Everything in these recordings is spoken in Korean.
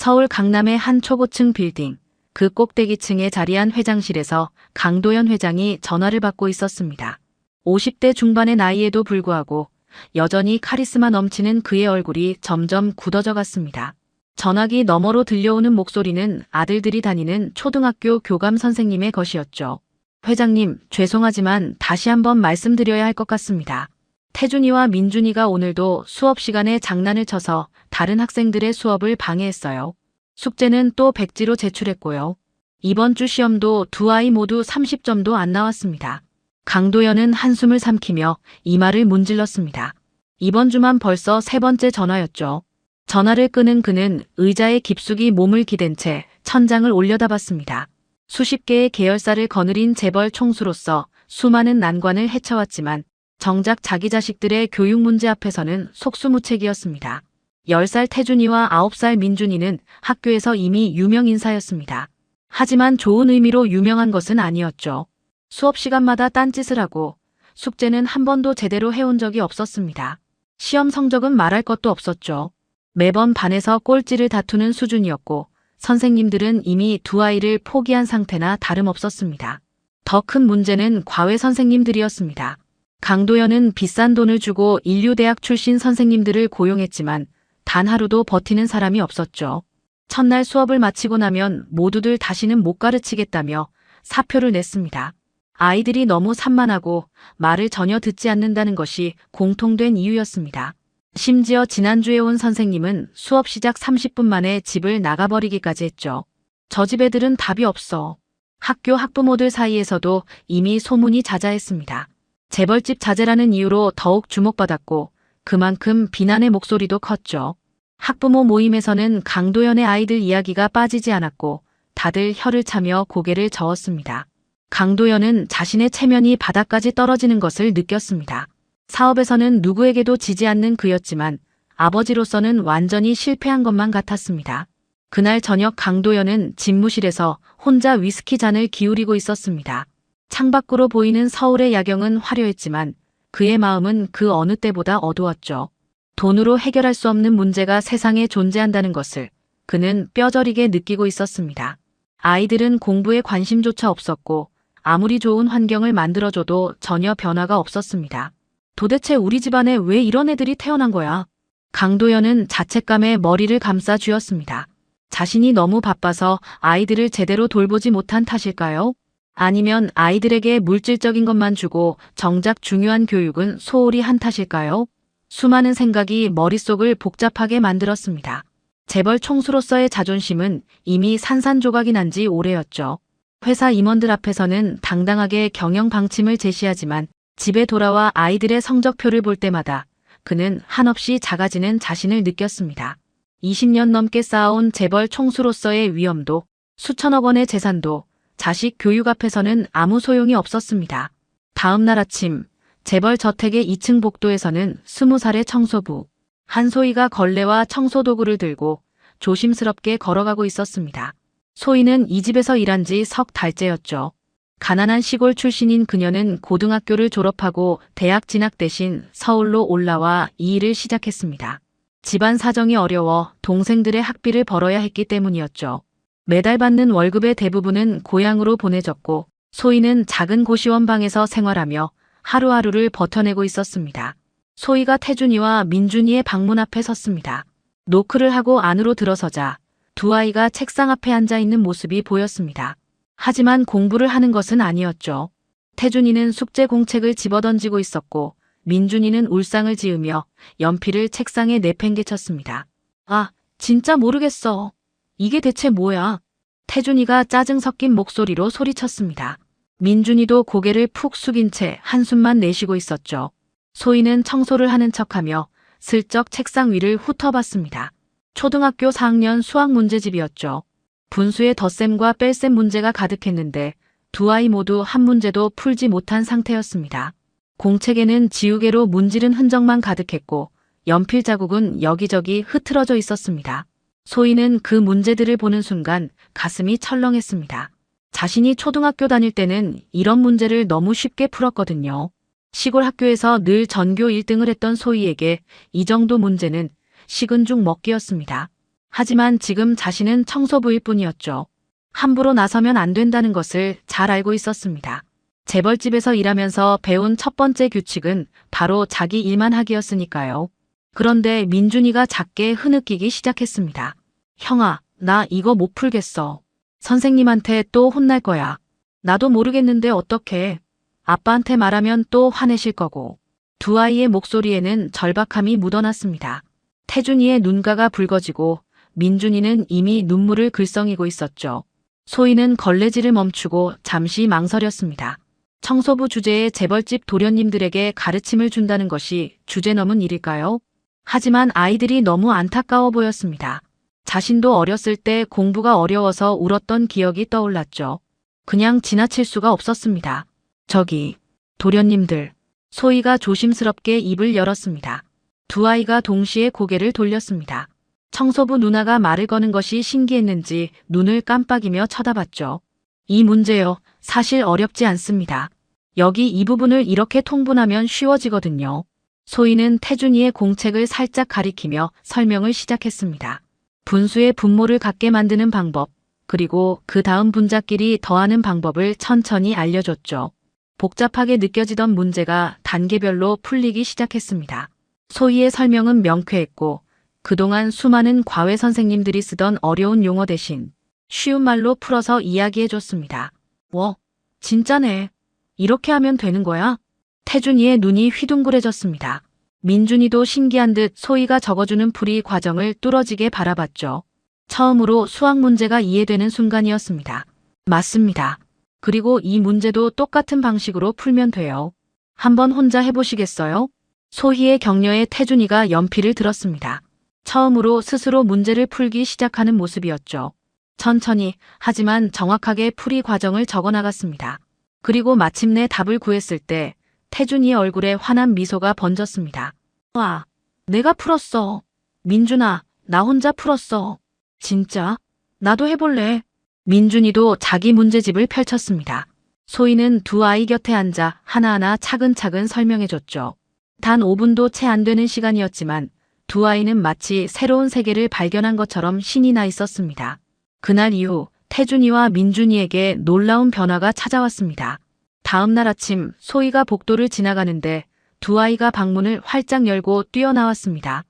서울 강남의 한 초고층 빌딩, 그 꼭대기층에 자리한 회장실에서 강도연 회장이 전화를 받고 있었습니다. 50대 중반의 나이에도 불구하고 여전히 카리스마 넘치는 그의 얼굴이 점점 굳어져 갔습니다. 전화기 너머로 들려오는 목소리는 아들들이 다니는 초등학교 교감 선생님의 것이었죠. 회장님, 죄송하지만 다시 한번 말씀드려야 할 것 같습니다. 태준이와 민준이가 오늘도 수업 시간에 장난을 쳐서 다른 학생들의 수업을 방해했어요. 숙제는 또 백지로 제출했고요. 이번 주 시험도 두 아이 모두 30점도 안 나왔습니다. 강도연은 한숨을 삼키며 이마를 문질렀습니다. 이번 주만 벌써 세 번째 전화였죠. 전화를 끄는 그는 의자에 깊숙이 몸을 기댄 채 천장을 올려다봤습니다. 수십 개의 계열사를 거느린 재벌 총수로서 수많은 난관을 헤쳐왔지만 정작 자기 자식들의 교육 문제 앞에서는 속수무책이었습니다. 10살 태준이와 9살 민준이는 학교에서 이미 유명 인사였습니다. 하지만 좋은 의미로 유명한 것은 아니었죠. 수업 시간마다 딴짓을 하고 숙제는 한 번도 제대로 해온 적이 없었습니다. 시험 성적은 말할 것도 없었죠. 매번 반에서 꼴찌를 다투는 수준이었고 선생님들은 이미 두 아이를 포기한 상태나 다름없었습니다. 더 큰 문제는 과외 선생님들이었습니다. 강도연은 비싼 돈을 주고 인류대학 출신 선생님들을 고용했지만 단 하루도 버티는 사람이 없었죠. 첫날 수업을 마치고 나면 모두들 다시는 못 가르치겠다며 사표를 냈습니다. 아이들이 너무 산만하고 말을 전혀 듣지 않는다는 것이 공통된 이유였습니다. 심지어 지난주에 온 선생님은 수업 시작 30분 만에 집을 나가버리기까지 했죠. 저 집 애들은 답이 없어. 학교 학부모들 사이에서도 이미 소문이 자자했습니다. 재벌집 자제라는 이유로 더욱 주목받았고 그만큼 비난의 목소리도 컸죠. 학부모 모임에서는 강도연의 아이들 이야기가 빠지지 않았고 다들 혀를 차며 고개를 저었습니다. 강도연은 자신의 체면이 바닥까지 떨어지는 것을 느꼈습니다. 사업에서는 누구에게도 지지 않는 그였지만 아버지로서는 완전히 실패한 것만 같았습니다. 그날 저녁 강도연은 집무실에서 혼자 위스키 잔을 기울이고 있었습니다. 창밖으로 보이는 서울의 야경은 화려했지만 그의 마음은 그 어느 때보다 어두웠죠. 돈으로 해결할 수 없는 문제가 세상에 존재한다는 것을 그는 뼈저리게 느끼고 있었습니다. 아이들은 공부에 관심조차 없었고 아무리 좋은 환경을 만들어줘도 전혀 변화가 없었습니다. 도대체 우리 집안에 왜 이런 애들이 태어난 거야? 강도연은 자책감에 머리를 감싸 쥐었습니다. 자신이 너무 바빠서 아이들을 제대로 돌보지 못한 탓일까요? 아니면 아이들에게 물질적인 것만 주고 정작 중요한 교육은 소홀히 한 탓일까요? 수많은 생각이 머릿속을 복잡하게 만들었습니다. 재벌 총수로서의 자존심은 이미 산산조각이 난 지 오래였죠. 회사 임원들 앞에서는 당당하게 경영 방침을 제시하지만 집에 돌아와 아이들의 성적표를 볼 때마다 그는 한없이 작아지는 자신을 느꼈습니다. 20년 넘게 쌓아온 재벌 총수로서의 위엄도 수천억 원의 재산도 자식 교육 앞에서는 아무 소용이 없었습니다. 다음 날 아침 재벌 저택의 2층 복도에서는 20살의 청소부 한소희가 걸레와 청소도구를 들고 조심스럽게 걸어가고 있었습니다. 소희는 이 집에서 일한 지 석 달째였죠. 가난한 시골 출신인 그녀는 고등학교를 졸업하고 대학 진학 대신 서울로 올라와 이 일을 시작했습니다. 집안 사정이 어려워 동생들의 학비를 벌어야 했기 때문이었죠. 매달 받는 월급의 대부분은 고향으로 보내졌고 소희는 작은 고시원 방에서 생활하며 하루하루를 버텨내고 있었습니다. 소희가 태준이와 민준이의 방문 앞에 섰습니다. 노크를 하고 안으로 들어서자 두 아이가 책상 앞에 앉아 있는 모습이 보였습니다. 하지만 공부를 하는 것은 아니었죠. 태준이는 숙제 공책을 집어던지고 있었고 민준이는 울상을 지으며 연필을 책상에 내팽개쳤습니다. 아, 진짜 모르겠어. 이게 대체 뭐야? 태준이가 짜증 섞인 목소리로 소리쳤습니다. 민준이도 고개를 푹 숙인 채 한숨만 내쉬고 있었죠. 소희는 청소를 하는 척하며 슬쩍 책상 위를 훑어봤습니다. 초등학교 4학년 수학 문제집이었죠. 분수에 덧셈과 뺄셈 문제가 가득했는데 두 아이 모두 한 문제도 풀지 못한 상태였습니다. 공책에는 지우개로 문지른 흔적만 가득했고 연필 자국은 여기저기 흐트러져 있었습니다. 소희는 그 문제들을 보는 순간 가슴이 철렁했습니다. 자신이 초등학교 다닐 때는 이런 문제를 너무 쉽게 풀었거든요. 시골 학교에서 늘 전교 1등을 했던 소희에게 이 정도 문제는 식은 죽 먹기였습니다. 하지만 지금 자신은 청소부일 뿐이었죠. 함부로 나서면 안 된다는 것을 잘 알고 있었습니다. 재벌집에서 일하면서 배운 첫 번째 규칙은 바로 자기 일만 하기였으니까요. 그런데 민준이가 작게 흐느끼기 시작했습니다. 형아, 나 이거 못 풀겠어. 선생님한테 또 혼날 거야. 나도 모르겠는데 어떡해. 아빠한테 말하면 또 화내실 거고. 두 아이의 목소리에는 절박함이 묻어났습니다. 태준이의 눈가가 붉어지고 민준이는 이미 눈물을 글썽이고 있었죠. 소희는 걸레질을 멈추고 잠시 망설였습니다. 청소부 주제에 재벌집 도련님들에게 가르침을 준다는 것이 주제넘은 일일까요? 하지만 아이들이 너무 안타까워 보였습니다. 자신도 어렸을 때 공부가 어려워서 울었던 기억이 떠올랐죠. 그냥 지나칠 수가 없었습니다. 저기, 도련님들. 소희가 조심스럽게 입을 열었습니다. 두 아이가 동시에 고개를 돌렸습니다. 청소부 누나가 말을 거는 것이 신기했는지 눈을 깜빡이며 쳐다봤죠. 이 문제요, 사실 어렵지 않습니다. 여기 이 부분을 이렇게 통분하면 쉬워지거든요. 소희는 태준이의 공책을 살짝 가리키며 설명을 시작했습니다. 분수의 분모를 같게 만드는 방법, 그리고 그 다음 분자끼리 더하는 방법을 천천히 알려줬죠. 복잡하게 느껴지던 문제가 단계별로 풀리기 시작했습니다. 소희의 설명은 명쾌했고 그동안 수많은 과외 선생님들이 쓰던 어려운 용어 대신 쉬운 말로 풀어서 이야기해줬습니다. 진짜네. 이렇게 하면 되는 거야? 태준이의 눈이 휘둥그레졌습니다. 민준이도 신기한 듯 소희가 적어주는 풀이 과정을 뚫어지게 바라봤죠. 처음으로 수학 문제가 이해되는 순간이었습니다. 맞습니다. 그리고 이 문제도 똑같은 방식으로 풀면 돼요. 한번 혼자 해보시겠어요? 소희의 격려에 태준이가 연필을 들었습니다. 처음으로 스스로 문제를 풀기 시작하는 모습이었죠. 천천히 하지만 정확하게 풀이 과정을 적어나갔습니다. 그리고 마침내 답을 구했을 때 태준이의 얼굴에 환한 미소가 번졌습니다. 와, 내가 풀었어. 민준아, 나 혼자 풀었어. 진짜? 나도 해볼래. 민준이도 자기 문제집을 펼쳤습니다. 소희는 두 아이 곁에 앉아 하나하나 차근차근 설명해줬죠. 단 5분도 채 안 되는 시간이었지만 두 아이는 마치 새로운 세계를 발견한 것처럼 신이 나 있었습니다. 그날 이후 태준이와 민준이에게 놀라운 변화가 찾아왔습니다. 다음 날 아침 소희가 복도를 지나가는데 두 아이가 방문을 활짝 열고 뛰어나왔습니다.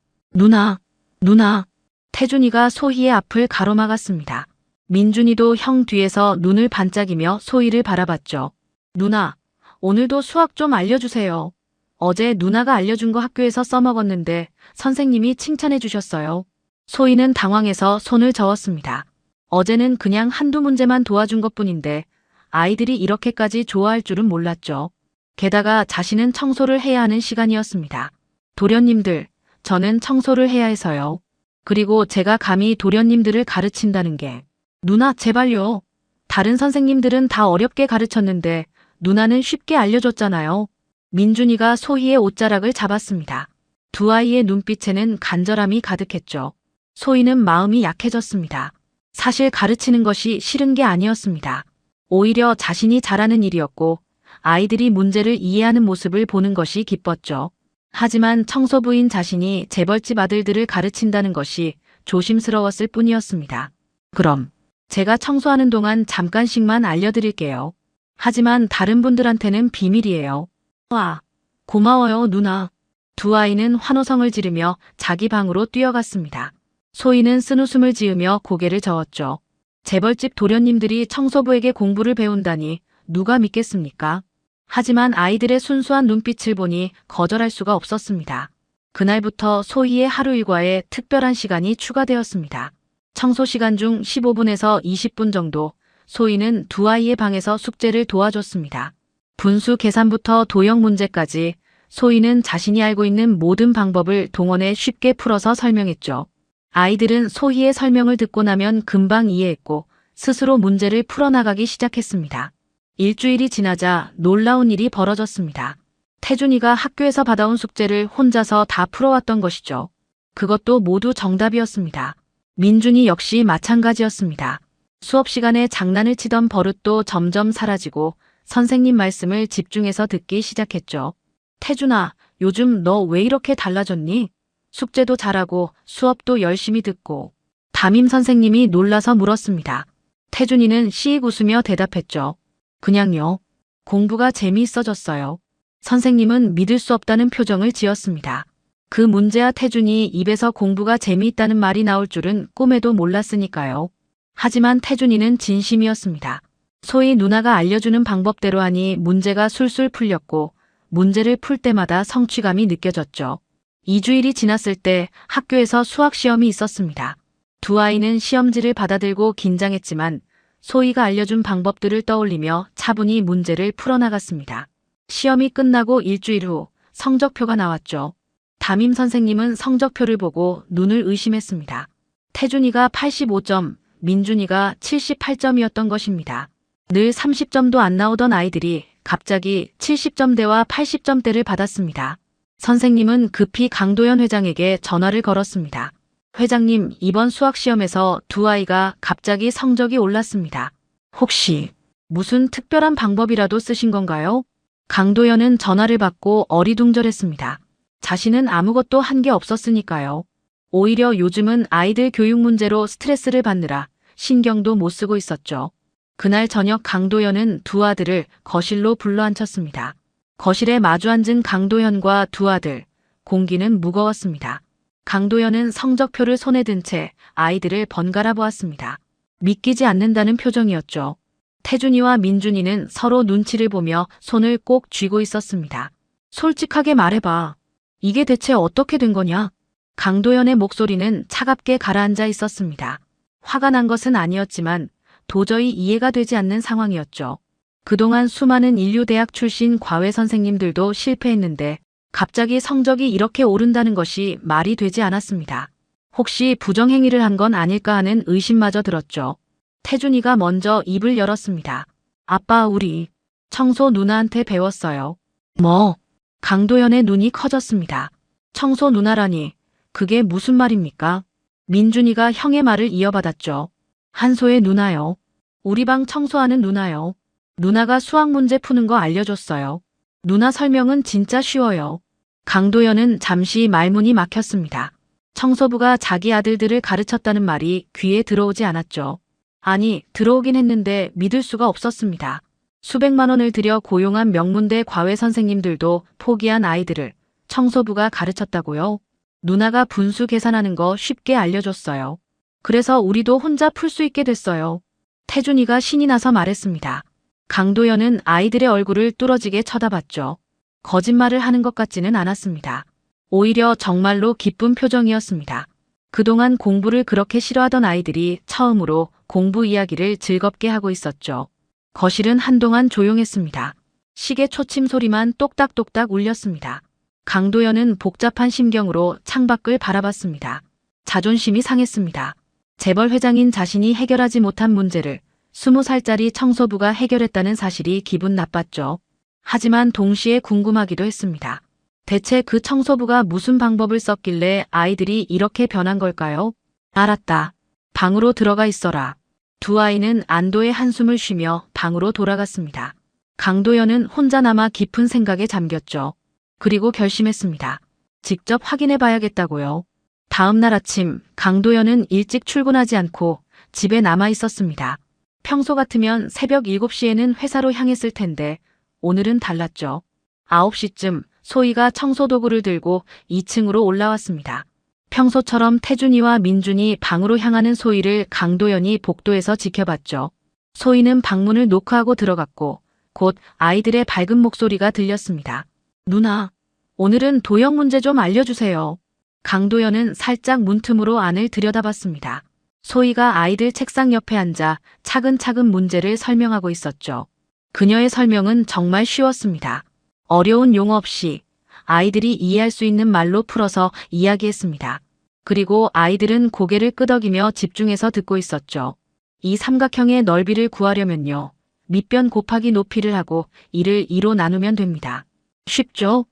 누나. 태준이가 소희의 앞을 가로막았습니다. 민준이도 형 뒤에서 눈을 반짝이며 소희를 바라봤죠. 누나, 오늘도 수학 좀 알려주세요. 어제 누나가 알려준 거 학교에서 써먹었는데 선생님이 칭찬해 주셨어요. 소희는 당황해서 손을 저었습니다. 어제는 그냥 한두 문제만 도와준 것뿐인데 아이들이 이렇게까지 좋아할 줄은 몰랐죠. 게다가 자신은 청소를 해야 하는 시간이었습니다. 도련님들, 저는 청소를 해야 해서요. 그리고 제가 감히 도련님들을 가르친다는 게. 누나, 제발요. 다른 선생님들은 다 어렵게 가르쳤는데 누나는 쉽게 알려줬잖아요. 민준이가 소희의 옷자락을 잡았습니다. 두 아이의 눈빛에는 간절함이 가득했죠. 소희는 마음이 약해졌습니다. 사실 가르치는 것이 싫은 게 아니었습니다. 오히려 자신이 잘하는 일이었고 아이들이 문제를 이해하는 모습을 보는 것이 기뻤죠. 하지만 청소부인 자신이 재벌집 아들들을 가르친다는 것이 조심스러웠을 뿐이었습니다. 그럼 제가 청소하는 동안 잠깐씩만 알려드릴게요. 하지만 다른 분들한테는 비밀이에요. 와, 고마워요, 누나. 두 아이는 환호성을 지르며 자기 방으로 뛰어갔습니다. 소희는 쓴웃음을 지으며 고개를 저었죠. 재벌집 도련님들이 청소부에게 공부를 배운다니 누가 믿겠습니까? 하지만 아이들의 순수한 눈빛을 보니 거절할 수가 없었습니다. 그날부터 소희의 하루 일과에 특별한 시간이 추가되었습니다. 청소 시간 중 15분에서 20분 정도 소희는 두 아이의 방에서 숙제를 도와줬습니다. 분수 계산부터 도형 문제까지 소희는 자신이 알고 있는 모든 방법을 동원해 쉽게 풀어서 설명했죠. 아이들은 소희의 설명을 듣고 나면 금방 이해했고 스스로 문제를 풀어나가기 시작했습니다. 일주일이 지나자 놀라운 일이 벌어졌습니다. 태준이가 학교에서 받아온 숙제를 혼자서 다 풀어왔던 것이죠. 그것도 모두 정답이었습니다. 민준이 역시 마찬가지였습니다. 수업 시간에 장난을 치던 버릇도 점점 사라지고 선생님 말씀을 집중해서 듣기 시작했죠. 태준아, 요즘 너 왜 이렇게 달라졌니? 숙제도 잘하고 수업도 열심히 듣고. 담임 선생님이 놀라서 물었습니다. 태준이는 씩 웃으며 대답했죠. 그냥요. 공부가 재미있어졌어요. 선생님은 믿을 수 없다는 표정을 지었습니다. 그 문제야 태준이 입에서 공부가 재미있다는 말이 나올 줄은 꿈에도 몰랐으니까요. 하지만 태준이는 진심이었습니다. 소희 누나가 알려주는 방법대로 하니 문제가 술술 풀렸고 문제를 풀 때마다 성취감이 느껴졌죠. 2주일이 지났을 때 학교에서 수학 시험이 있었습니다. 두 아이는 시험지를 받아들고 긴장했지만 소희가 알려준 방법들을 떠올리며 차분히 문제를 풀어나갔습니다. 시험이 끝나고 일주일 후 성적표가 나왔죠. 담임 선생님은 성적표를 보고 눈을 의심했습니다. 태준이가 85점, 민준이가 78점이었던 것입니다. 늘 30점도 안 나오던 아이들이 갑자기 70점대와 80점대를 받았습니다. 선생님은 급히 강도연 회장에게 전화를 걸었습니다. 회장님, 이번 수학시험에서 두 아이가 갑자기 성적이 올랐습니다. 혹시 무슨 특별한 방법이라도 쓰신 건가요? 강도연은 전화를 받고 어리둥절했습니다. 자신은 아무것도 한 게 없었으니까요. 오히려 요즘은 아이들 교육 문제로 스트레스를 받느라 신경도 못 쓰고 있었죠. 그날 저녁 강도연은 두 아들을 거실로 불러앉혔습니다. 거실에 마주 앉은 강도연과 두 아들, 공기는 무거웠습니다. 강도연은 성적표를 손에 든 채 아이들을 번갈아 보았습니다. 믿기지 않는다는 표정이었죠. 태준이와 민준이는 서로 눈치를 보며 손을 꼭 쥐고 있었습니다. 솔직하게 말해봐. 이게 대체 어떻게 된 거냐? 강도연의 목소리는 차갑게 가라앉아 있었습니다. 화가 난 것은 아니었지만 도저히 이해가 되지 않는 상황이었죠. 그동안 수많은 인류대학 출신 과외 선생님들도 실패했는데 갑자기 성적이 이렇게 오른다는 것이 말이 되지 않았습니다. 혹시 부정행위를 한 건 아닐까 하는 의심마저 들었죠. 태준이가 먼저 입을 열었습니다. 아빠, 우리 청소 누나한테 배웠어요. 뭐? 강도연의 눈이 커졌습니다. 청소 누나라니, 그게 무슨 말입니까? 민준이가 형의 말을 이어받았죠. 한소의 누나요. 우리 방 청소하는 누나요. 누나가 수학 문제 푸는 거 알려줬어요. 누나 설명은 진짜 쉬워요. 강도연은 잠시 말문이 막혔습니다. 청소부가 자기 아들들을 가르쳤다는 말이 귀에 들어오지 않았죠. 아니, 들어오긴 했는데 믿을 수가 없었습니다. 수백만 원을 들여 고용한 명문대 과외 선생님들도 포기한 아이들을 청소부가 가르쳤다고요? 누나가 분수 계산하는 거 쉽게 알려줬어요. 그래서 우리도 혼자 풀 수 있게 됐어요. 태준이가 신이 나서 말했습니다. 강도연은 아이들의 얼굴을 뚫어지게 쳐다봤죠. 거짓말을 하는 것 같지는 않았습니다. 오히려 정말로 기쁜 표정이었습니다. 그동안 공부를 그렇게 싫어하던 아이들이 처음으로 공부 이야기를 즐겁게 하고 있었죠. 거실은 한동안 조용했습니다. 시계 초침 소리만 똑딱똑딱 울렸습니다. 강도연은 복잡한 심경으로 창밖을 바라봤습니다. 자존심이 상했습니다. 재벌 회장인 자신이 해결하지 못한 문제를 20살짜리 청소부가 해결했다는 사실이 기분 나빴죠. 하지만 동시에 궁금하기도 했습니다. 대체 그 청소부가 무슨 방법을 썼길래 아이들이 이렇게 변한 걸까요? 알았다. 방으로 들어가 있어라. 두 아이는 안도의 한숨을 쉬며 방으로 돌아갔습니다. 강도연은 혼자 남아 깊은 생각에 잠겼죠. 그리고 결심했습니다. 직접 확인해 봐야겠다고요. 다음 날 아침 강도연은 일찍 출근하지 않고 집에 남아 있었습니다. 평소 같으면 새벽 7시에는 회사로 향했을 텐데 오늘은 달랐죠. 9시쯤 소희가 청소도구를 들고 2층으로 올라왔습니다. 평소처럼 태준이와 민준이 방으로 향하는 소희를 강도연이 복도에서 지켜봤죠. 소희는 방문을 노크하고 들어갔고 곧 아이들의 밝은 목소리가 들렸습니다. 누나, 오늘은 도형 문제 좀 알려주세요. 강도연은 살짝 문틈으로 안을 들여다봤습니다. 소희가 아이들 책상 옆에 앉아 차근차근 문제를 설명하고 있었죠. 그녀의 설명은 정말 쉬웠습니다. 어려운 용어 없이 아이들이 이해할 수 있는 말로 풀어서 이야기했습니다. 그리고 아이들은 고개를 끄덕이며 집중해서 듣고 있었죠. 이 삼각형의 넓이를 구하려면요. 밑변 곱하기 높이를 하고 이를 2로 나누면 됩니다. 쉽죠?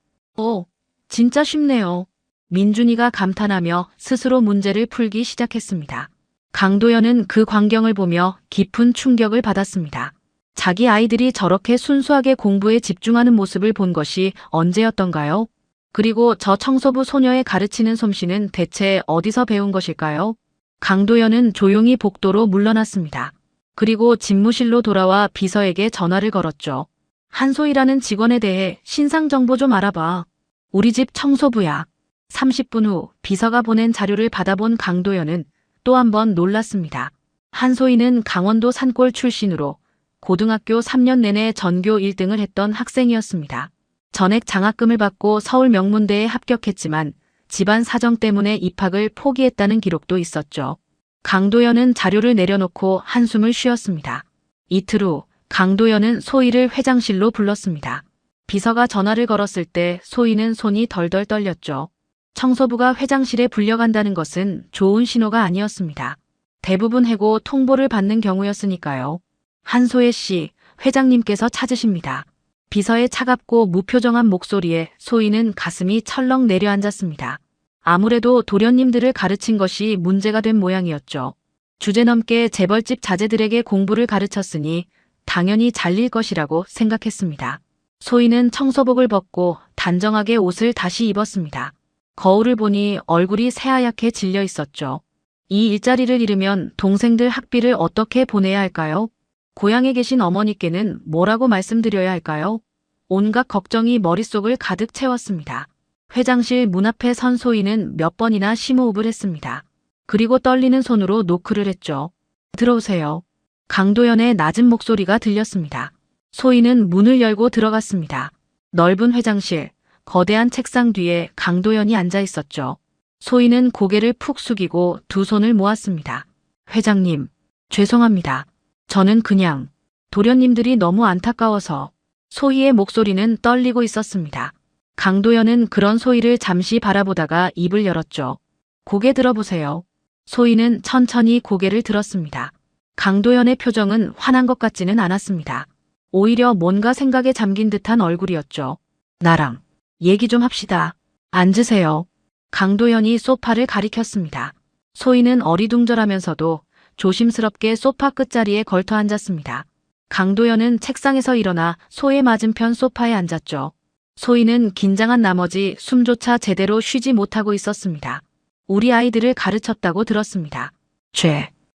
진짜 쉽네요. 민준이가 감탄하며 스스로 문제를 풀기 시작했습니다. 강도연은 그 광경을 보며 깊은 충격을 받았습니다. 자기 아이들이 저렇게 순수하게 공부에 집중하는 모습을 본 것이 언제였던가요? 그리고 저 청소부 소녀의 가르치는 솜씨는 대체 어디서 배운 것일까요? 강도연은 조용히 복도로 물러났습니다. 그리고 집무실로 돌아와 비서에게 전화를 걸었죠. 한소희라는 직원에 대해 신상 정보 좀 알아봐. 우리 집 청소부야. 30분 후 비서가 보낸 자료를 받아본 강도연은 또 한 번 놀랐습니다. 한소희는 강원도 산골 출신으로 고등학교 3년 내내 전교 1등을 했던 학생이었습니다. 전액 장학금을 받고 서울 명문대에 합격했지만 집안 사정 때문에 입학을 포기했다는 기록도 있었죠. 강도연은 자료를 내려놓고 한숨을 쉬었습니다. 이틀 후 강도연은 소희를 회장실로 불렀습니다. 비서가 전화를 걸었을 때 소희는 손이 덜덜 떨렸죠. 청소부가 회장실에 불려간다는 것은 좋은 신호가 아니었습니다. 대부분 해고 통보를 받는 경우였으니까요. 한소혜 씨, 회장님께서 찾으십니다. 비서의 차갑고 무표정한 목소리에 소희는 가슴이 철렁 내려앉았습니다. 아무래도 도련님들을 가르친 것이 문제가 된 모양이었죠. 주제넘게 재벌집 자제들에게 공부를 가르쳤으니 당연히 잘릴 것이라고 생각했습니다. 소희는 청소복을 벗고 단정하게 옷을 다시 입었습니다. 거울을 보니 얼굴이 새하얗게 질려 있었죠. 이 일자리를 잃으면 동생들 학비를 어떻게 보내야 할까요? 고향에 계신 어머니께는 뭐라고 말씀드려야 할까요? 온갖 걱정이 머릿속을 가득 채웠습니다. 회장실 문 앞에 선 소희는 몇 번이나 심호흡을 했습니다. 그리고 떨리는 손으로 노크를 했죠. 들어오세요. 강도연의 낮은 목소리가 들렸습니다. 소희는 문을 열고 들어갔습니다. 넓은 회장실, 거대한 책상 뒤에 강도연이 앉아 있었죠. 소희는 고개를 푹 숙이고 두 손을 모았습니다. 회장님, 죄송합니다. 저는 그냥 도련님들이 너무 안타까워서. 소희의 목소리는 떨리고 있었습니다. 강도연은 그런 소희를 잠시 바라보다가 입을 열었죠. 고개 들어보세요. 소희는 천천히 고개를 들었습니다. 강도연의 표정은 화난 것 같지는 않았습니다. 오히려 뭔가 생각에 잠긴 듯한 얼굴이었죠. 나랑 얘기 좀 합시다. 앉으세요. 강도연이 소파를 가리켰습니다. 소희는 어리둥절하면서도 조심스럽게 소파 끝자리에 걸터 앉았습니다. 강도연은 책상에서 일어나 소의 맞은편 소파에 앉았죠. 소희는 긴장한 나머지 숨조차 제대로 쉬지 못하고 있었습니다. 우리 아이들을 가르쳤다고 들었습니다.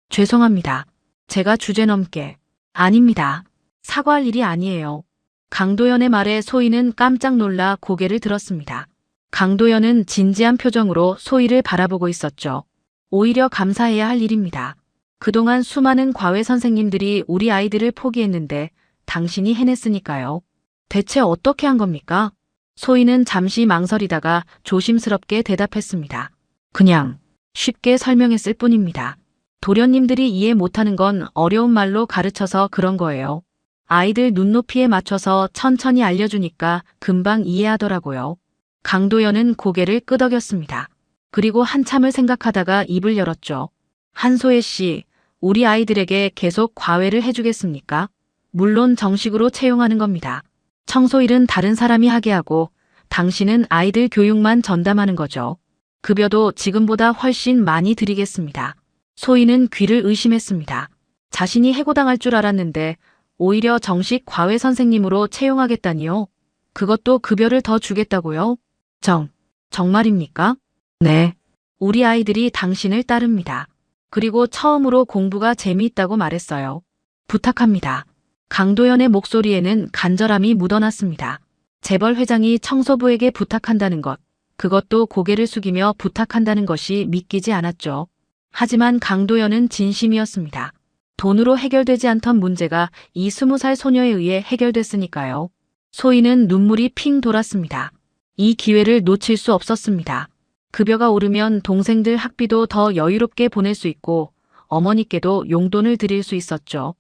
죄송합니다. 제가 주제넘게. 아닙니다. 사과할 일이 아니에요. 강도연의 말에 소희는 깜짝 놀라 고개를 들었습니다. 강도연은 진지한 표정으로 소희를 바라보고 있었죠. 오히려 감사해야 할 일입니다. 그동안 수많은 과외 선생님들이 우리 아이들을 포기했는데 당신이 해냈으니까요. 대체 어떻게 한 겁니까? 소희는 잠시 망설이다가 조심스럽게 대답했습니다. 그냥 쉽게 설명했을 뿐입니다. 도련님들이 이해 못하는 건 어려운 말로 가르쳐서 그런 거예요. 아이들 눈높이에 맞춰서 천천히 알려주니까 금방 이해하더라고요. 강도연은 고개를 끄덕였습니다. 그리고 한참을 생각하다가 입을 열었죠. 한소혜 씨, 우리 아이들에게 계속 과외를 해주겠습니까? 물론 정식으로 채용하는 겁니다. 청소일은 다른 사람이 하게 하고 당신은 아이들 교육만 전담하는 거죠. 급여도 지금보다 훨씬 많이 드리겠습니다. 소희는 귀를 의심했습니다. 자신이 해고당할 줄 알았는데 오히려 정식 과외 선생님으로 채용하겠다니요? 그것도 급여를 더 주겠다고요? 정말입니까? 네. 우리 아이들이 당신을 따릅니다. 그리고 처음으로 공부가 재미있다고 말했어요. 부탁합니다. 강도연의 목소리에는 간절함이 묻어났습니다. 재벌 회장이 청소부에게 부탁한다는 것, 그것도 고개를 숙이며 부탁한다는 것이 믿기지 않았죠. 하지만 강도연은 진심이었습니다. 돈으로 해결되지 않던 문제가 이 20살 소녀에 의해 해결됐으니까요. 소희는 눈물이 핑 돌았습니다. 이 기회를 놓칠 수 없었습니다. 급여가 오르면 동생들 학비도 더 여유롭게 보낼 수 있고 어머니께도 용돈을 드릴 수 있었죠.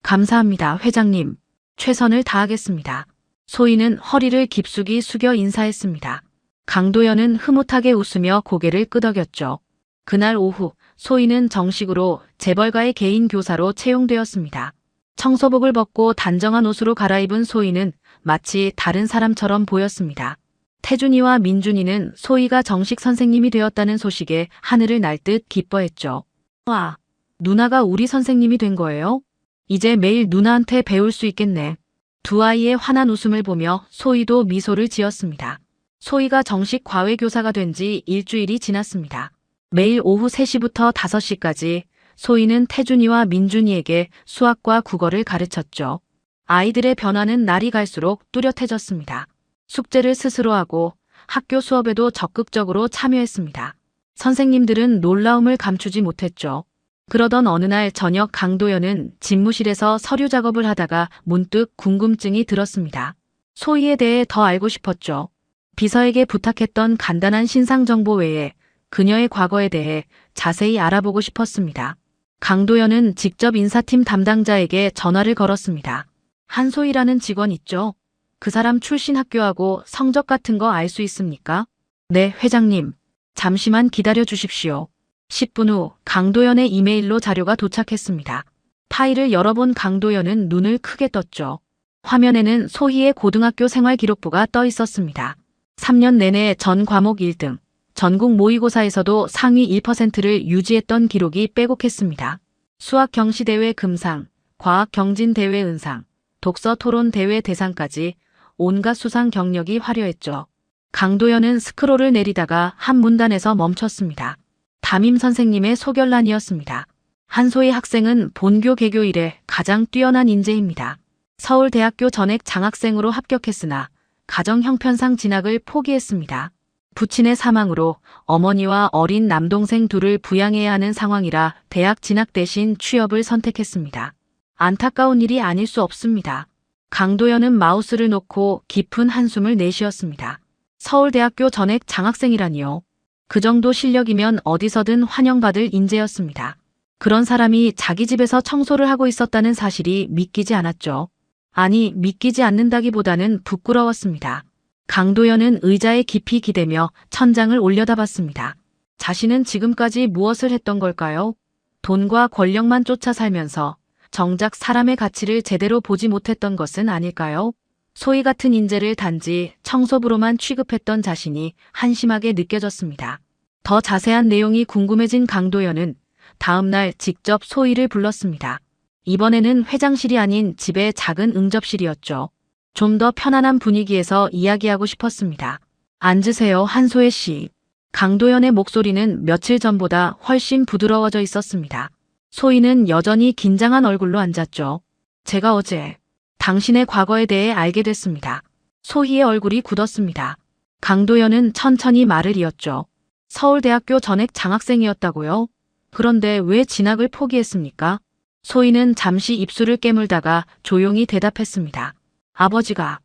감사합니다, 회장님. 최선을 다하겠습니다. 소희는 허리를 깊숙이 숙여 인사했습니다. 강도연은 흐뭇하게 웃으며 고개를 끄덕였죠. 그날 오후 소희는 정식으로 재벌가의 개인 교사로 채용되었습니다. 청소복을 벗고 단정한 옷으로 갈아입은 소희는 마치 다른 사람처럼 보였습니다. 태준이와 민준이는 소희가 정식 선생님이 되었다는 소식에 하늘을 날 듯 기뻐했죠. 와, 누나가 우리 선생님이 된 거예요? 이제 매일 누나한테 배울 수 있겠네. 두 아이의 환한 웃음을 보며 소희도 미소를 지었습니다. 소희가 정식 과외 교사가 된 지 일주일이 지났습니다. 매일 오후 3시부터 5시까지 소희는 태준이와 민준이에게 수학과 국어를 가르쳤죠. 아이들의 변화는 날이 갈수록 뚜렷해졌습니다. 숙제를 스스로 하고 학교 수업에도 적극적으로 참여했습니다. 선생님들은 놀라움을 감추지 못했죠. 그러던 어느 날 저녁 강도연은 집무실에서 서류 작업을 하다가 문득 궁금증이 들었습니다. 소희에 대해 더 알고 싶었죠. 비서에게 부탁했던 간단한 신상 정보 외에 그녀의 과거에 대해 자세히 알아보고 싶었습니다. 강도연은 직접 인사팀 담당자에게 전화를 걸었습니다. 한소희라는 직원 있죠? 그 사람 출신 학교하고 성적 같은 거 알 수 있습니까? 네, 회장님. 잠시만 기다려 주십시오. 10분 후 강도연의 이메일로 자료가 도착했습니다. 파일을 열어본 강도연은 눈을 크게 떴죠. 화면에는 소희의 고등학교 생활기록부가 떠 있었습니다. 3년 내내 전 과목 1등, 전국 모의고사에서도 상위 1%를 유지했던 기록이 빼곡했습니다. 수학 경시대회 금상, 과학 경진대회 은상, 독서 토론 대회 대상까지 온갖 수상 경력이 화려했죠. 강도연은 스크롤을 내리다가 한 문단에서 멈췄습니다. 담임 선생님의 소결란이었습니다. 한소희 학생은 본교 개교 이래 가장 뛰어난 인재입니다. 서울대학교 전액 장학생으로 합격했으나 가정 형편상 진학을 포기했습니다. 부친의 사망으로 어머니와 어린 남동생 둘을 부양해야 하는 상황이라 대학 진학 대신 취업을 선택했습니다. 안타까운 일이 아닐 수 없습니다. 강도연은 마우스를 놓고 깊은 한숨을 내쉬었습니다. 서울대학교 전액 장학생이라니요. 그 정도 실력이면 어디서든 환영받을 인재였습니다. 그런 사람이 자기 집에서 청소를 하고 있었다는 사실이 믿기지 않았죠. 아니, 믿기지 않는다기보다는 부끄러웠습니다. 강도연은 의자에 깊이 기대며 천장을 올려다봤습니다. 자신은 지금까지 무엇을 했던 걸까요? 돈과 권력만 쫓아 살면서 정작 사람의 가치를 제대로 보지 못했던 것은 아닐까요? 소희 같은 인재를 단지 청소부로만 취급했던 자신이 한심하게 느껴졌습니다. 더 자세한 내용이 궁금해진 강도연은 다음 날 직접 소희를 불렀습니다. 이번에는 회장실이 아닌 집의 작은 응접실이었죠. 좀 더 편안한 분위기에서 이야기하고 싶었습니다. 앉으세요, 한소혜 씨. 강도연의 목소리는 며칠 전보다 훨씬 부드러워져 있었습니다. 소희는 여전히 긴장한 얼굴로 앉았죠. 제가 어제 당신의 과거에 대해 알게 됐습니다. 소희의 얼굴이 굳었습니다. 강도연은 천천히 말을 이었죠. 서울대학교 전액 장학생이었다고요? 그런데 왜 진학을 포기했습니까? 소희는 잠시 입술을 깨물다가 조용히 대답했습니다. 아버지가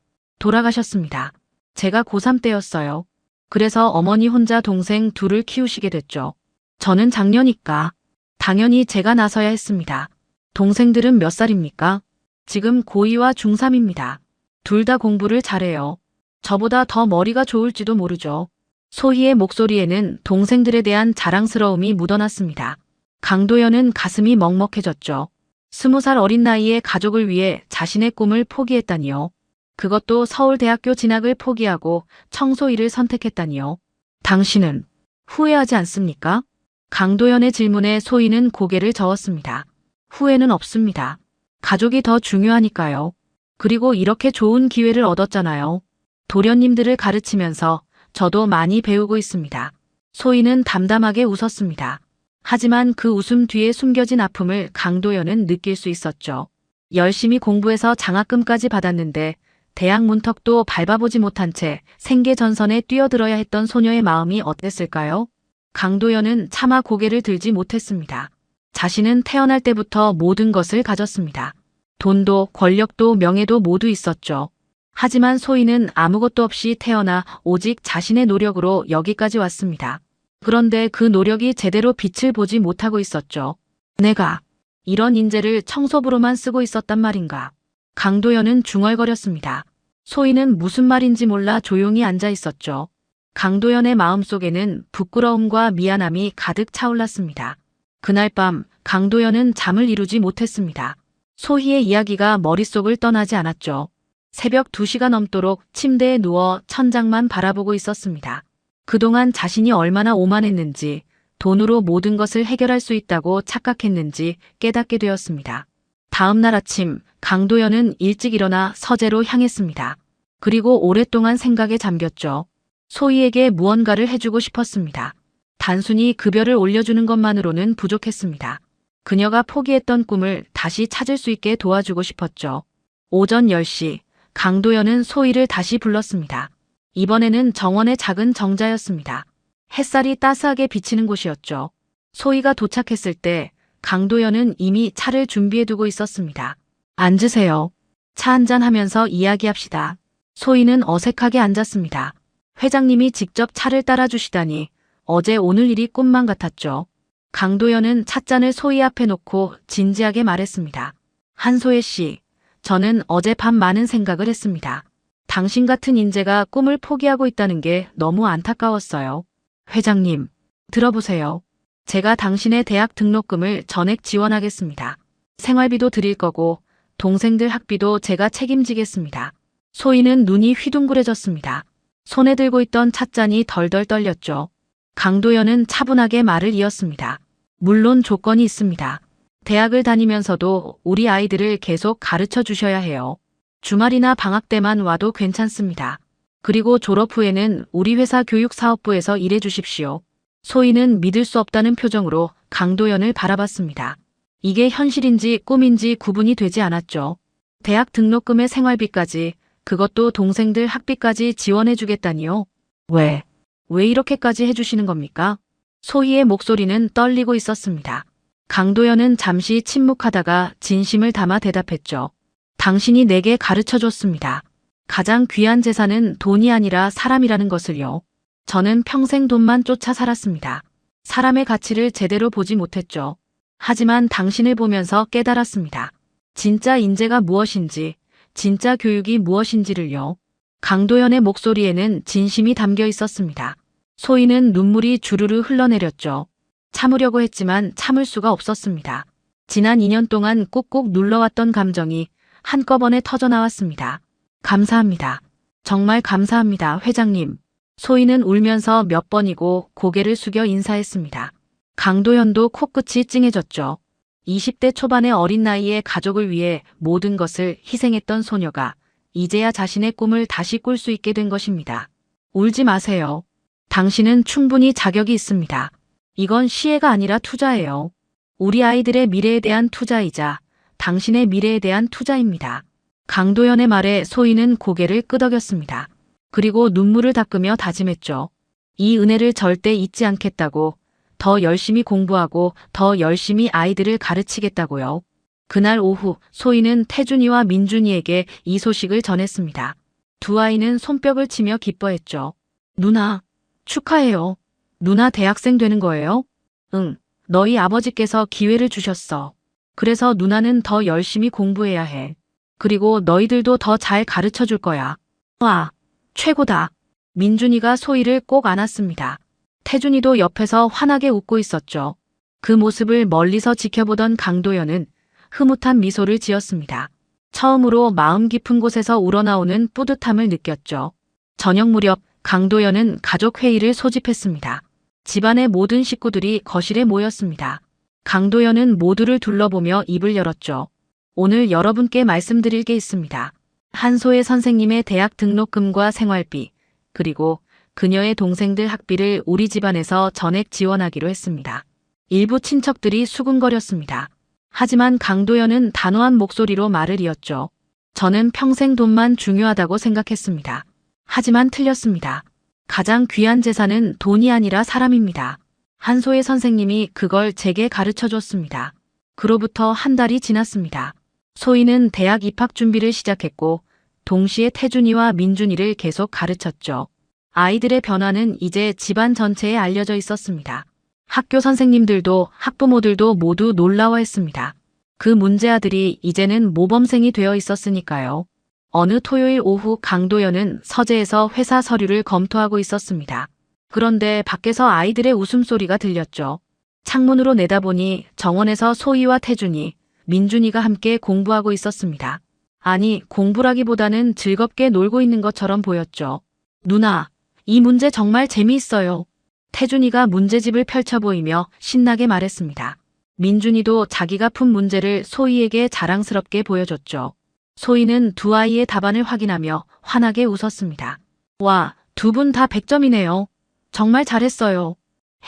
돌아가셨습니다. 제가 고3 때였어요. 그래서 어머니 혼자 동생 둘을 키우시게 됐죠. 저는 장녀니까 당연히 제가 나서야 했습니다. 동생들은 몇 살입니까? 지금 고2와 중3입니다. 둘 다 공부를 잘해요. 저보다 더 머리가 좋을지도 모르죠. 소희의 목소리에는 동생들에 대한 자랑스러움이 묻어났습니다. 강도연은 가슴이 먹먹해졌죠. 20살 어린 나이에 가족을 위해 자신의 꿈을 포기했다니요. 그것도 서울대학교 진학을 포기하고 청소 일을 선택했다니요. 당신은 후회하지 않습니까? 강도연의 질문에 소희는 고개를 저었습니다. 후회는 없습니다. 가족이 더 중요하니까요. 그리고 이렇게 좋은 기회를 얻었잖아요. 도련님들을 가르치면서 저도 많이 배우고 있습니다. 소희는 담담하게 웃었습니다. 하지만 그 웃음 뒤에 숨겨진 아픔을 강도연은 느낄 수 있었죠. 열심히 공부해서 장학금까지 받았는데 대학 문턱도 밟아보지 못한 채 생계전선에 뛰어들어야 했던 소녀의 마음이 어땠을까요? 강도연은 차마 고개를 들지 못했습니다. 자신은 태어날 때부터 모든 것을 가졌습니다. 돈도 권력도 명예도 모두 있었죠. 하지만 소희는 아무것도 없이 태어나 오직 자신의 노력으로 여기까지 왔습니다. 그런데 그 노력이 제대로 빛을 보지 못하고 있었죠. 내가 이런 인재를 청소부로만 쓰고 있었단 말인가. 강도연은 중얼거렸습니다. 소희는 무슨 말인지 몰라 조용히 앉아 있었죠. 강도연의 마음속에는 부끄러움과 미안함이 가득 차올랐습니다. 그날 밤 강도연은 잠을 이루지 못했습니다. 소희의 이야기가 머릿속을 떠나지 않았죠. 새벽 2시가 넘도록 침대에 누워 천장만 바라보고 있었습니다. 그동안 자신이 얼마나 오만했는지, 돈으로 모든 것을 해결할 수 있다고 착각했는지 깨닫게 되었습니다. 다음 날 아침 강도연은 일찍 일어나 서재로 향했습니다. 그리고 오랫동안 생각에 잠겼죠. 소희에게 무언가를 해주고 싶었습니다. 단순히 급여를 올려주는 것만으로는 부족했습니다. 그녀가 포기했던 꿈을 다시 찾을 수 있게 도와주고 싶었죠. 오전 10시, 강도연은 소희를 다시 불렀습니다. 이번에는 정원의 작은 정자였습니다. 햇살이 따스하게 비치는 곳이었죠. 소희가 도착했을 때 강도연은 이미 차를 준비해두고 있었습니다. 앉으세요. 차 한잔 하면서 이야기합시다. 소희는 어색하게 앉았습니다. 회장님이 직접 차를 따라주시다니 어제 오늘 일이 꿈만 같았죠. 강도연은 찻잔을 소희 앞에 놓고 진지하게 말했습니다. 한소혜 씨, 저는 어젯밤 많은 생각을 했습니다. 당신 같은 인재가 꿈을 포기하고 있다는 게 너무 안타까웠어요. 회장님, 들어보세요. 제가 당신의 대학 등록금을 전액 지원하겠습니다. 생활비도 드릴 거고 동생들 학비도 제가 책임지겠습니다. 소희는 눈이 휘둥그레졌습니다. 손에 들고 있던 찻잔이 덜덜 떨렸죠. 강도연은 차분하게 말을 이었습니다. 물론 조건이 있습니다. 대학을 다니면서도 우리 아이들을 계속 가르쳐 주셔야 해요. 주말이나 방학 때만 와도 괜찮습니다. 그리고 졸업 후에는 우리 회사 교육사업부에서 일해 주십시오. 소희는 믿을 수 없다는 표정으로 강도연을 바라봤습니다. 이게 현실인지 꿈인지 구분이 되지 않았죠. 대학 등록금의 생활비까지, 그것도 동생들 학비까지 지원해 주겠다니요. 왜 이렇게까지 해주시는 겁니까? 소희의 목소리는 떨리고 있었습니다. 강도연은 잠시 침묵하다가 진심을 담아 대답했죠. 당신이 내게 가르쳐줬습니다. 가장 귀한 재산은 돈이 아니라 사람이라는 것을요. 저는 평생 돈만 쫓아 살았습니다. 사람의 가치를 제대로 보지 못했죠. 하지만 당신을 보면서 깨달았습니다. 진짜 인재가 무엇인지, 진짜 교육이 무엇인지를요. 강도연의 목소리에는 진심이 담겨 있었습니다. 소희는 눈물이 주르르 흘러내렸죠. 참으려고 했지만 참을 수가 없었습니다. 지난 2년 동안 꾹꾹 눌러왔던 감정이 한꺼번에 터져나왔습니다. 감사합니다. 정말 감사합니다, 회장님. 소희는 울면서 몇 번이고 고개를 숙여 인사했습니다. 강도연도 코끝이 찡해졌죠. 20대 초반의 어린 나이에 가족을 위해 모든 것을 희생했던 소녀가 이제야 자신의 꿈을 다시 꿀 수 있게 된 것입니다. 울지 마세요. 당신은 충분히 자격이 있습니다. 이건 시혜가 아니라 투자예요. 우리 아이들의 미래에 대한 투자이자 당신의 미래에 대한 투자입니다. 강도연의 말에 소희는 고개를 끄덕였습니다. 그리고 눈물을 닦으며 다짐했죠. 이 은혜를 절대 잊지 않겠다고, 더 열심히 공부하고 더 열심히 아이들을 가르치겠다고요. 그날 오후 소희는 태준이와 민준이에게 이 소식을 전했습니다. 두 아이는 손뼉을 치며 기뻐했죠. 누나, 축하해요. 누나 대학생 되는 거예요? 응, 너희 아버지께서 기회를 주셨어. 그래서 누나는 더 열심히 공부해야 해. 그리고 너희들도 더 잘 가르쳐 줄 거야. 와, 최고다. 민준이가 소희를 꼭 안았습니다. 태준이도 옆에서 환하게 웃고 있었죠. 그 모습을 멀리서 지켜보던 강도연은 흐뭇한 미소를 지었습니다. 처음으로 마음 깊은 곳에서 우러나오는 뿌듯함을 느꼈죠. 저녁 무렵 강도연은 가족 회의를 소집했습니다. 집안의 모든 식구들이 거실에 모였습니다. 강도연은 모두를 둘러보며 입을 열었죠. 오늘 여러분께 말씀드릴 게 있습니다. 한소혜 선생님의 대학 등록금과 생활비, 그리고 그녀의 동생들 학비를 우리 집안에서 전액 지원하기로 했습니다. 일부 친척들이 수군거렸습니다. 하지만 강도연은 단호한 목소리로 말을 이었죠. 저는 평생 돈만 중요하다고 생각했습니다. 하지만 틀렸습니다. 가장 귀한 재산은 돈이 아니라 사람입니다. 한소혜 선생님이 그걸 제게 가르쳐줬습니다. 그로부터 한 달이 지났습니다. 소희는 대학 입학 준비를 시작했고 동시에 태준이와 민준이를 계속 가르쳤죠. 아이들의 변화는 이제 집안 전체에 알려져 있었습니다. 학교 선생님들도 학부모들도 모두 놀라워했습니다. 그 문제아들이 이제는 모범생이 되어 있었으니까요. 어느 토요일 오후 강도연은 서재에서 회사 서류를 검토하고 있었습니다. 그런데 밖에서 아이들의 웃음소리가 들렸죠. 창문으로 내다보니 정원에서 소희와 태준이, 민준이가 함께 공부하고 있었습니다. 아니, 공부라기보다는 즐겁게 놀고 있는 것처럼 보였죠. 누나, 이 문제 정말 재미있어요. 태준이가 문제집을 펼쳐 보이며 신나게 말했습니다. 민준이도 자기가 푼 문제를 소희에게 자랑스럽게 보여줬죠. 소희는 두 아이의 답안을 확인하며 환하게 웃었습니다. 와, 두 분 다 100점이네요. 정말 잘했어요.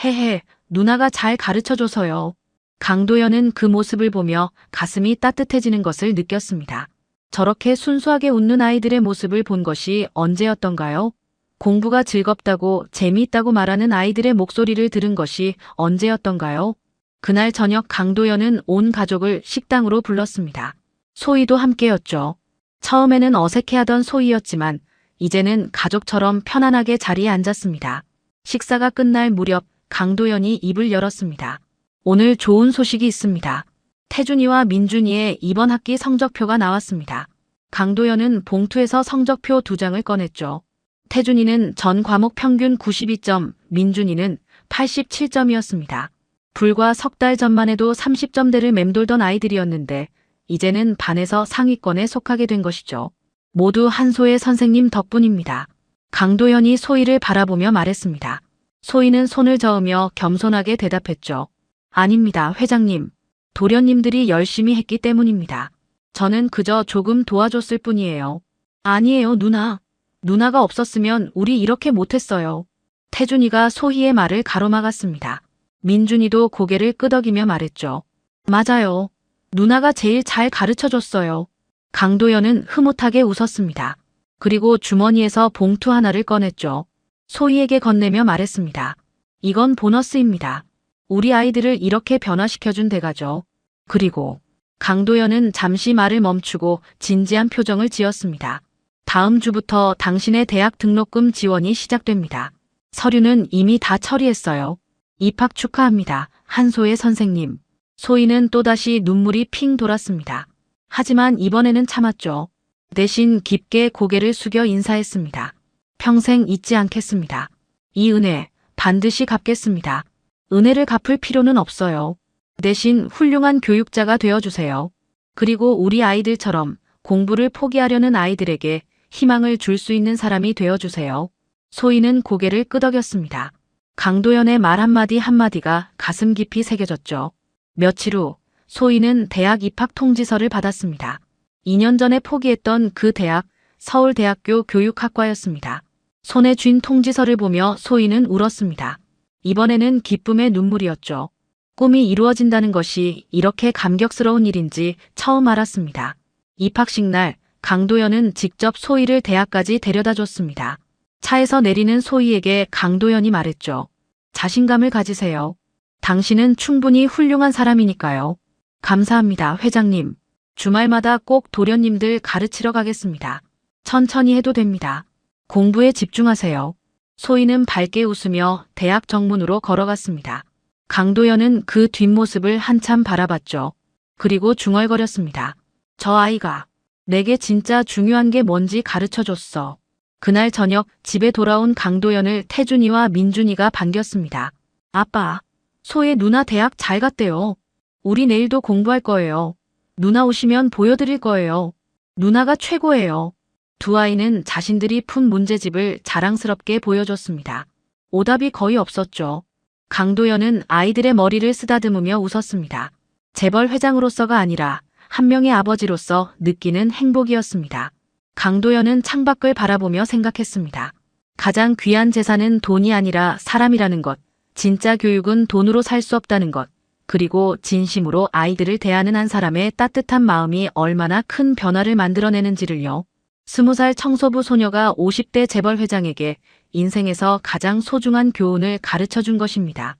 헤헤, 누나가 잘 가르쳐줘서요. 강도연은 그 모습을 보며 가슴이 따뜻해지는 것을 느꼈습니다. 저렇게 순수하게 웃는 아이들의 모습을 본 것이 언제였던가요? 공부가 즐겁다고 재미있다고 말하는 아이들의 목소리를 들은 것이 언제였던가요? 그날 저녁 강도연은 온 가족을 식당으로 불렀습니다. 소희도 함께였죠. 처음에는 어색해하던 소희였지만 이제는 가족처럼 편안하게 자리에 앉았습니다. 식사가 끝날 무렵 강도연이 입을 열었습니다. 오늘 좋은 소식이 있습니다. 태준이와 민준이의 이번 학기 성적표가 나왔습니다. 강도연은 봉투에서 성적표 2장을 꺼냈죠. 태준이는 전 과목 평균 92점, 민준이는 87점이었습니다. 불과 석 달 전만 해도 30점대를 맴돌던 아이들이었는데 이제는 반에서 상위권에 속하게 된 것이죠. 모두 한소의 선생님 덕분입니다. 강도연이 소희를 바라보며 말했습니다. 소희는 손을 저으며 겸손하게 대답했죠. 아닙니다, 회장님. 도련님들이 열심히 했기 때문입니다. 저는 그저 조금 도와줬을 뿐이에요. 아니에요, 누나. 누나가 없었으면 우리 이렇게 못했어요. 태준이가 소희의 말을 가로막았습니다. 민준이도 고개를 끄덕이며 말했죠. 맞아요. 누나가 제일 잘 가르쳐줬어요. 강도연은 흐뭇하게 웃었습니다. 그리고 주머니에서 봉투 하나를 꺼냈죠. 소희에게 건네며 말했습니다. 이건 보너스입니다. 우리 아이들을 이렇게 변화시켜준 대가죠. 그리고 강도연은 잠시 말을 멈추고 진지한 표정을 지었습니다. 다음 주부터 당신의 대학 등록금 지원이 시작됩니다. 서류는 이미 다 처리했어요. 입학 축하합니다. 한소의 선생님. 소희는 또다시 눈물이 핑 돌았습니다. 하지만 이번에는 참았죠. 대신 깊게 고개를 숙여 인사했습니다. 평생 잊지 않겠습니다. 이 은혜 반드시 갚겠습니다. 은혜를 갚을 필요는 없어요. 대신 훌륭한 교육자가 되어주세요. 그리고 우리 아이들처럼 공부를 포기하려는 아이들에게 희망을 줄 수 있는 사람이 되어주세요. 소희는 고개를 끄덕였습니다. 강도연의 말 한마디 한마디가 가슴 깊이 새겨졌죠. 며칠 후 소희는 대학 입학 통지서를 받았습니다. 2년 전에 포기했던 그 대학, 서울대학교 교육학과였습니다. 손에 쥔 통지서를 보며 소희는 울었습니다. 이번에는 기쁨의 눈물이었죠. 꿈이 이루어진다는 것이 이렇게 감격스러운 일인지 처음 알았습니다. 입학식 날 강도연은 직접 소희를 대학까지 데려다 줬습니다. 차에서 내리는 소희에게 강도연이 말했죠. 자신감을 가지세요. 당신은 충분히 훌륭한 사람이니까요. 감사합니다, 회장님. 주말마다 꼭 도련님들 가르치러 가겠습니다. 천천히 해도 됩니다. 공부에 집중하세요. 소희는 밝게 웃으며 대학 정문으로 걸어갔습니다. 강도연은 그 뒷모습을 한참 바라봤죠. 그리고 중얼거렸습니다. 저 아이가 내게 진짜 중요한 게 뭔지 가르쳐줬어. 그날 저녁 집에 돌아온 강도연을 태준이와 민준이가 반겼습니다. 아빠, 소혜 누나 대학 잘 갔대요. 우리 내일도 공부할 거예요. 누나 오시면 보여드릴 거예요. 누나가 최고예요. 두 아이는 자신들이 푼 문제집을 자랑스럽게 보여줬습니다. 오답이 거의 없었죠. 강도연은 아이들의 머리를 쓰다듬으며 웃었습니다. 재벌 회장으로서가 아니라 한 명의 아버지로서 느끼는 행복이었습니다. 강도연은 창밖을 바라보며 생각했습니다. 가장 귀한 재산은 돈이 아니라 사람이라는 것, 진짜 교육은 돈으로 살 수 없다는 것, 그리고 진심으로 아이들을 대하는 한 사람의 따뜻한 마음이 얼마나 큰 변화를 만들어내는지를요. 20살 청소부 소녀가 50대 재벌 회장에게 인생에서 가장 소중한 교훈을 가르쳐준 것입니다.